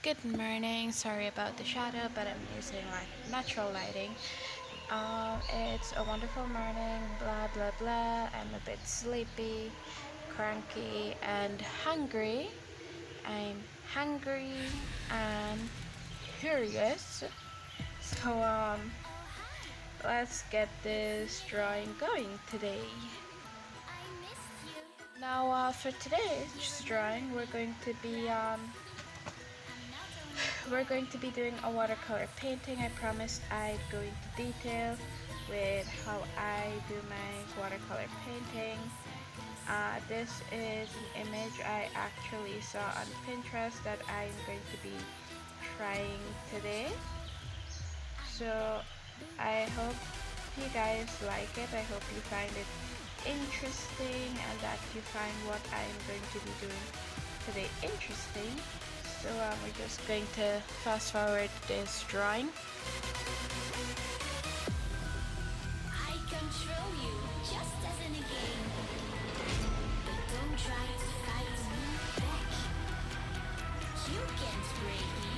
Good morning. Sorry about the shadow, but I'm using like natural lighting. It's a wonderful morning. Blah blah blah. I'm a bit sleepy, cranky, and hungry. I'm hungry and curious. So let's get this drawing going today. Now, for today's drawing, we're going to be doing a watercolor painting. I promised I'd go into detail with how I do my watercolor painting. This is an image I actually saw on Pinterest that I'm going to be trying today. So I hope you guys like it. I hope you find it interesting and that you find what I'm going to be doing today interesting. So we're just going to fast forward this drawing. I control you just as in a game, but don't try to fight me back. You can't break me.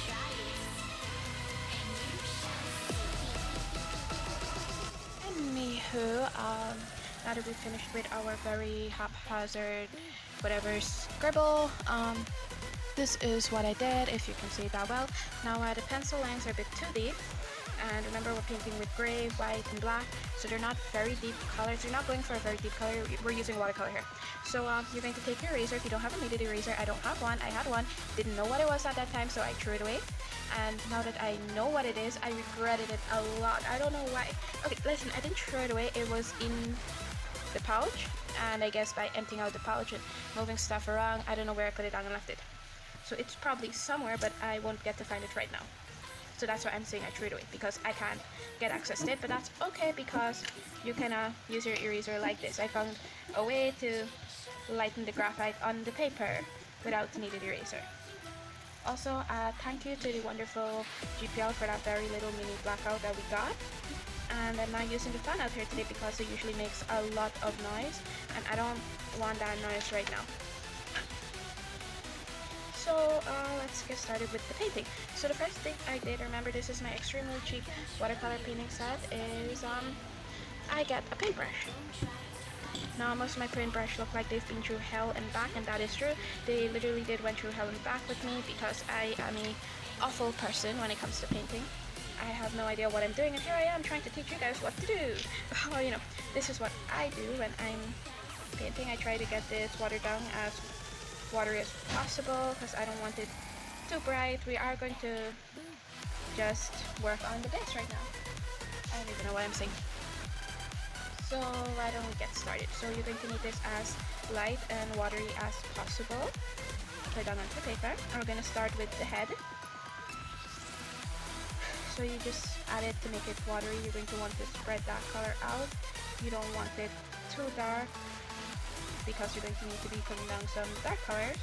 Try it, and you shall see. Anywho, now that we finished with our very haphazard whatever scribble, this is what I did, if you can see that well. Now the pencil lines are a bit too deep, and remember we're painting with gray, white, and black, so they're not very deep colors. You're not going for a very deep color. We're using watercolor here. So you're going to take your eraser. If you don't have a kneaded eraser, I don't have one. I had one, didn't know what it was at that time, so I threw it away. And now that I know what it is, I regretted it a lot. I don't know why. Okay, listen, I didn't throw it away. It was in the pouch, and I guess by emptying out the pouch and moving stuff around, I don't know where I put it down and left it. So it's probably somewhere, but I won't get to find it right now. So that's why I'm saying I threw it away, because I can't get access to it, but that's okay because you can use your eraser like this. I found a way to lighten the graphite on the paper without needed eraser. Also, thank you to the wonderful GPL for that very little mini blackout that we got. And I'm not using the fan out here today because it usually makes a lot of noise, and I don't want that noise right now. So let's get started with the painting. So the first thing I did, remember this is my extremely cheap watercolor painting set, is I get a paintbrush. Now most of my paintbrush look like they've been through hell and back, and that is true. They literally did went through hell and back with me because I am a awful person when it comes to painting. I have no idea what I'm doing, and here I am trying to teach you guys what to do. Well, you know, this is what I do when I'm painting. I try to get this watered down as watery as possible because I don't want it too bright. We are going to just work on the base right now. I don't even know what I'm saying. So why don't we get started? So you're going to need this as light and watery as possible. Put it down onto paper, and we're going to start with the head. So you just add it to make it watery. You're going to want to spread that color out. You don't want it too dark because you're going to need to be putting down some dark colors.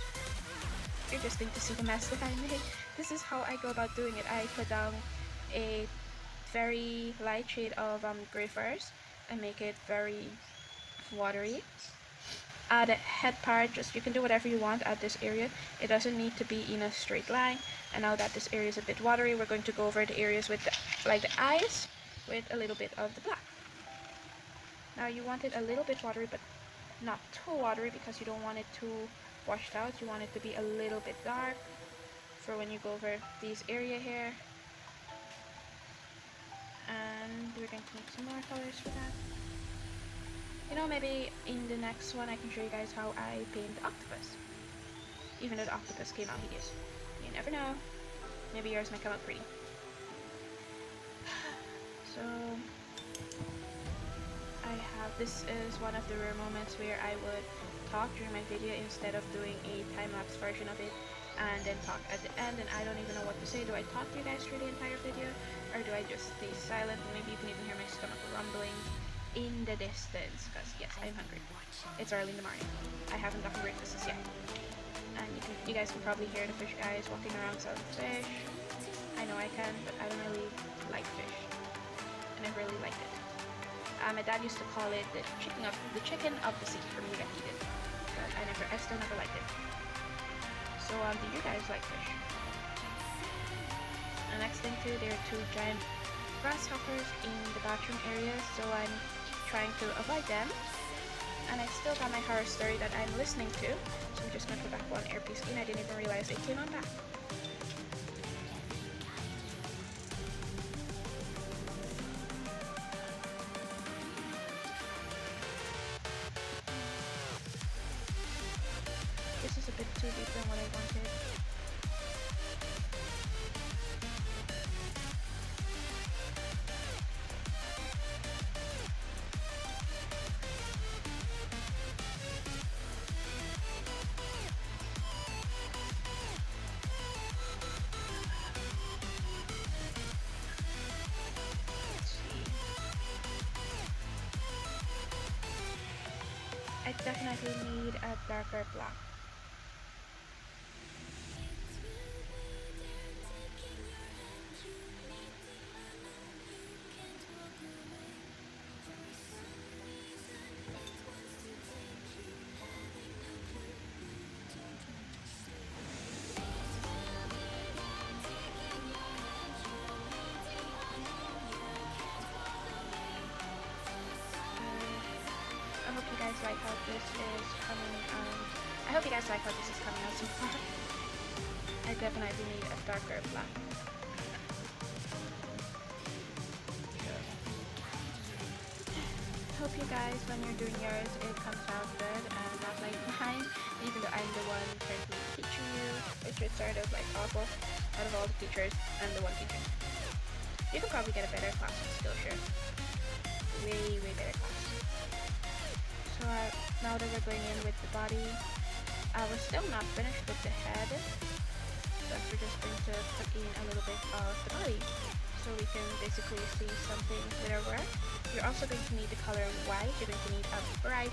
You're just going to see the mess that I made. This is how I go about doing it. I put down a very light shade of gray first and make it very watery. Add a head part, just you can do whatever you want at this area. It doesn't need to be in a straight line. And now that this area is a bit watery, we're going to go over the areas with like the eyes with a little bit of the black. Now you want it a little bit watery, but not too watery because you don't want it too washed out. You want it to be a little bit dark for when you go over this area here. And we're going to make some more colors for that. You know, maybe in the next one I can show you guys how I paint the octopus. Even though the octopus came out hideous. You never know. Maybe yours might come out pretty. So this is one of the rare moments where I would talk during my video instead of doing a time-lapse version of it and then talk at the end, and I don't even know what to say. Do I talk to you guys through the entire video, or do I just stay silent? Maybe you can even hear my stomach rumbling in the distance, because yes, I'm hungry. It's early in the morning. I haven't gotten breakfast yet. And you guys can probably hear the fish guys walking around selling fish. I know I can, but I don't really like fish. And I really liked it. My dad used to call it the chicken of the sea for me to eat it. But I still never liked it. So do you guys like fish? The next thing too, there are two giant grasshoppers in the bathroom area, so I'm trying to avoid them. And I still got my horror story that I'm listening to, so I'm just gonna put back one earpiece in. I didn't even realize it came on back. This is a bit too deep than what I wanted. Let's see. I definitely need a darker black. I hope you guys like how this is coming. I hope you guys like how this is coming out so far. I definitely need a darker black. Hope you guys, when you're doing yours, it comes out good and not like mine. Even though I'm the one currently teaching you, which is sort of like awful. Out of all the teachers, I'm the one teaching. You can probably get a better class in Skillshare. Way better class. So now that we're going in with the body, we're still not finished with the head, but we're just going to put in a little bit of the body so we can basically see something with our work. You're also going to need the color white. You're going to need a bright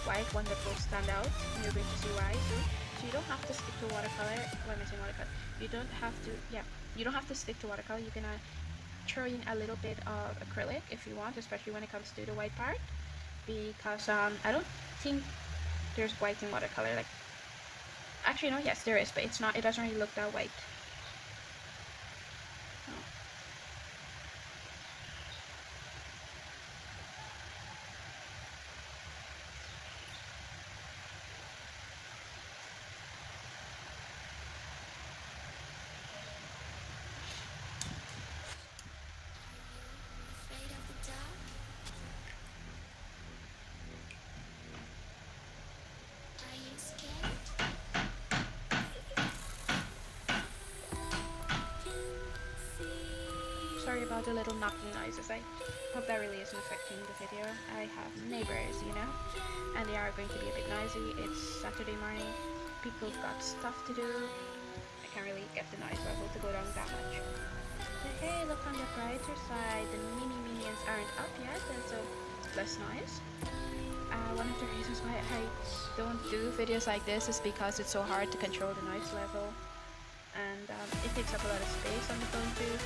white one that will stand out, and you're going to see why soon. So you don't have to stick to watercolor. Why am I saying watercolor? You don't have to, you don't have to stick to watercolor. You can throw in a little bit of acrylic if you want, especially when it comes to the white part, because I don't think there's white in watercolor. Like, actually no, yes there is, but it's not, it doesn't really look that white. Oh. Afraid of the dark? Are you scared? Sorry about the little knocking noises. I hope that really isn't affecting the video. I have neighbors, you know, and they are going to be a bit noisy. It's Saturday morning. People got stuff to do. I can't really get the noise level to go down that much. But hey, look on the brighter side. The minions aren't up yet, and so less noise. One of the reasons why I don't do videos like this is because it's so hard to control the noise level, and it takes up a lot of space on the phone too.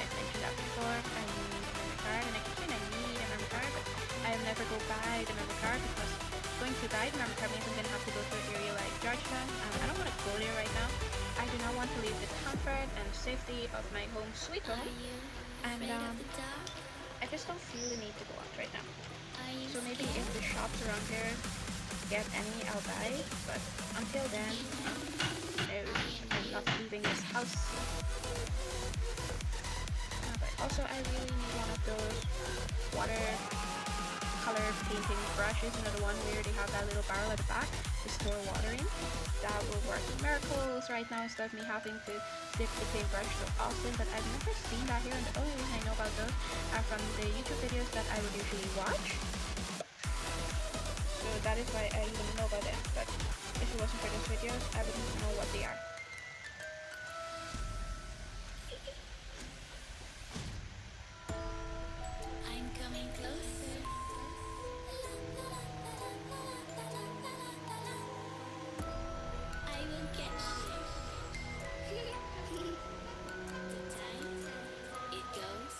I've mentioned that before. I need a memory card, and I keep saying I need a memory card, but I never go buy the memory card because going to buy the memory card means I'm going to have to go to an area like Georgetown. I don't want to go there right now. I do not want to leave the comfort and safety of my home sweet home, and I just don't feel the need to go out right now. So maybe if the shops around here get any, I'll buy, but until then, no, I'm not leaving this house. But also I really need one of those watercolor painting brushes, you know, the one where they have that little barrel at the back to store water in. That will work miracles right now instead of me having to dip the paintbrush so often, but I've never seen that here, and the only reason I know about those are from the YouTube videos that I would usually watch. So that is why I even know about them, but if it wasn't for those videos, I wouldn't know what they are. I'm coming closer. I will catch you. The time it goes.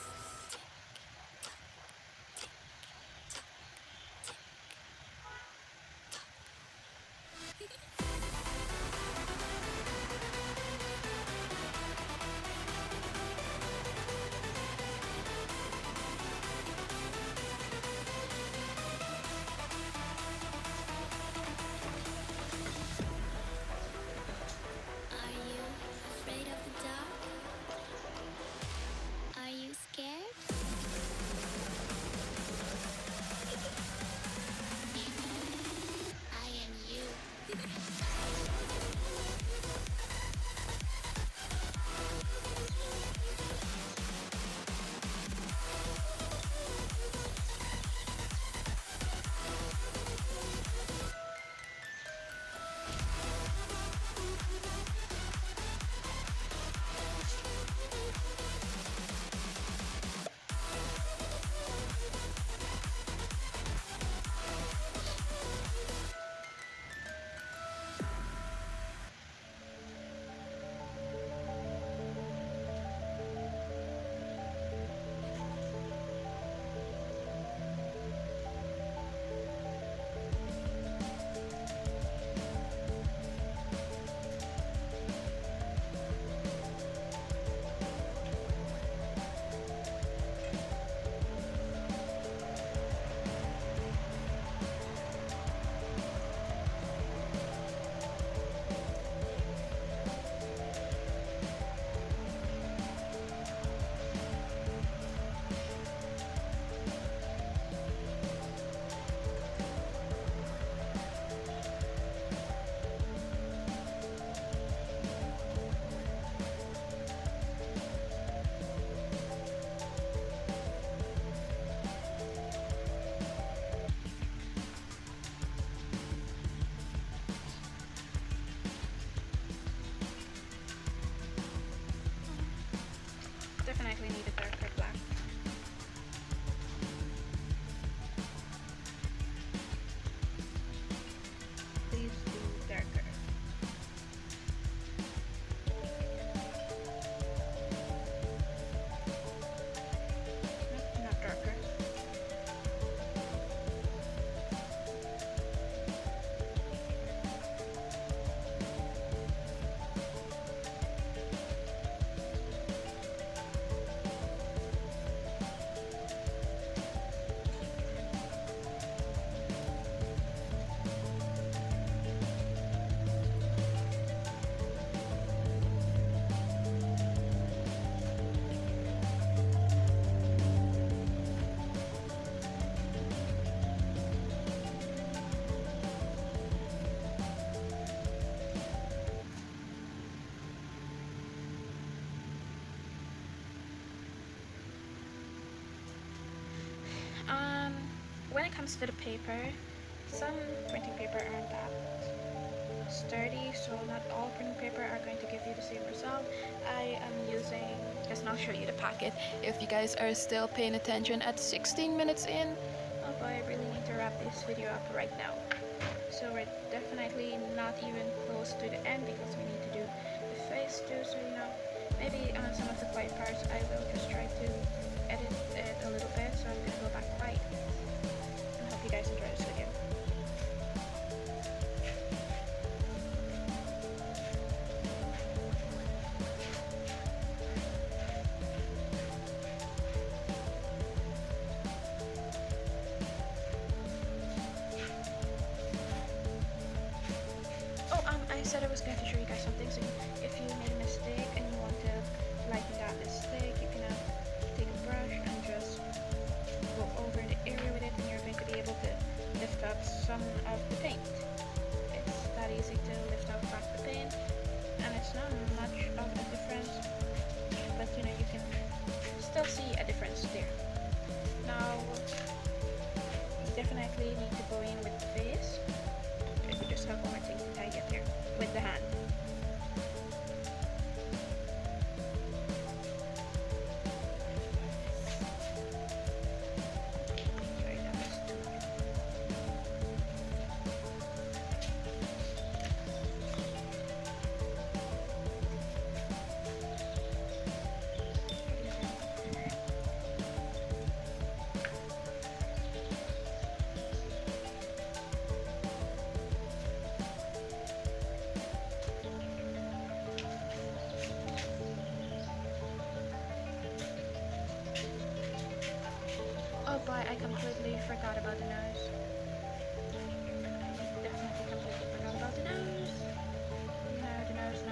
definitely need a darker black. Please do darker. Nope, not darker. When it comes to the paper, some printing paper aren't that sturdy, so not all printing paper are going to give you the same result. I am using, just now show you the packet. If you guys are still paying attention at 16 minutes in, oh boy, I really need to wrap this video up right now. So we're definitely not even close to the end because we need to do the face too, so maybe on some of the quiet parts I will just try to edit it a little bit, so I'm gonna go back quiet. And I hope you guys enjoy this video. Oh, I said I was going to show you guys something, so if you made a mistake and you want to lighten that mistake, you can take a brush and just go over the area with it, and you're going to be able to lift up some of the paint. It's that easy to lift out back the paint, and it's not much of a difference, but you can still see a difference there. Now, you definitely need to go in with the face. You just have one more thing to tie it here with the hand. Sorry, that was too much. Oh boy, I completely forgot about the nose. Definitely completely forgot about the nose. No, the nose.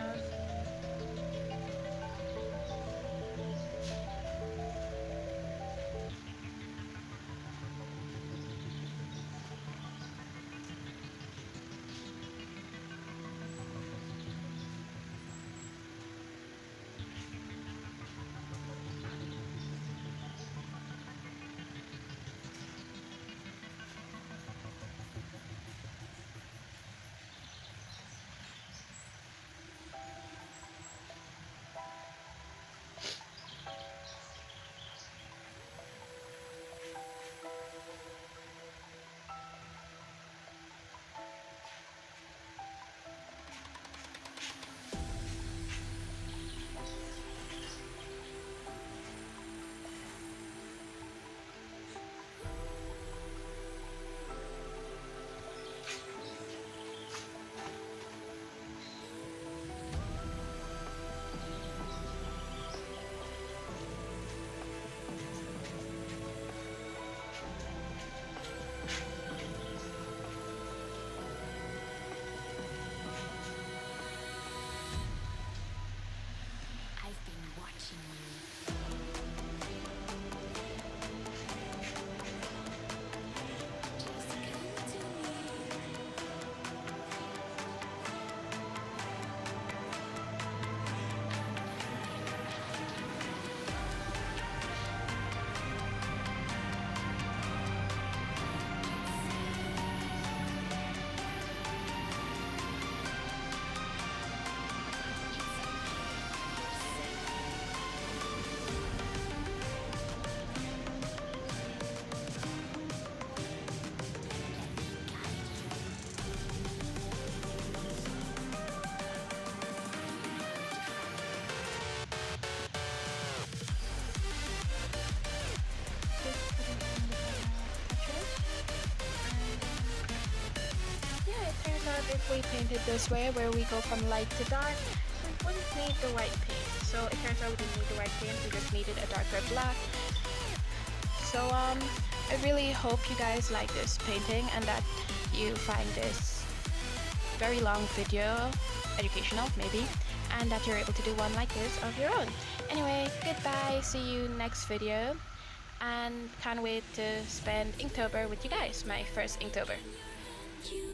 normally paint it this way, where we go from light to dark. We wouldn't need the white paint. So it turns out we didn't need the white paint, we just needed a darker black. So I really hope you guys like this painting and that you find this very long video educational, maybe, and that you're able to do one like this of your own. Anyway, goodbye, see you next video, and can't wait to spend Inktober with you guys, my first Inktober. You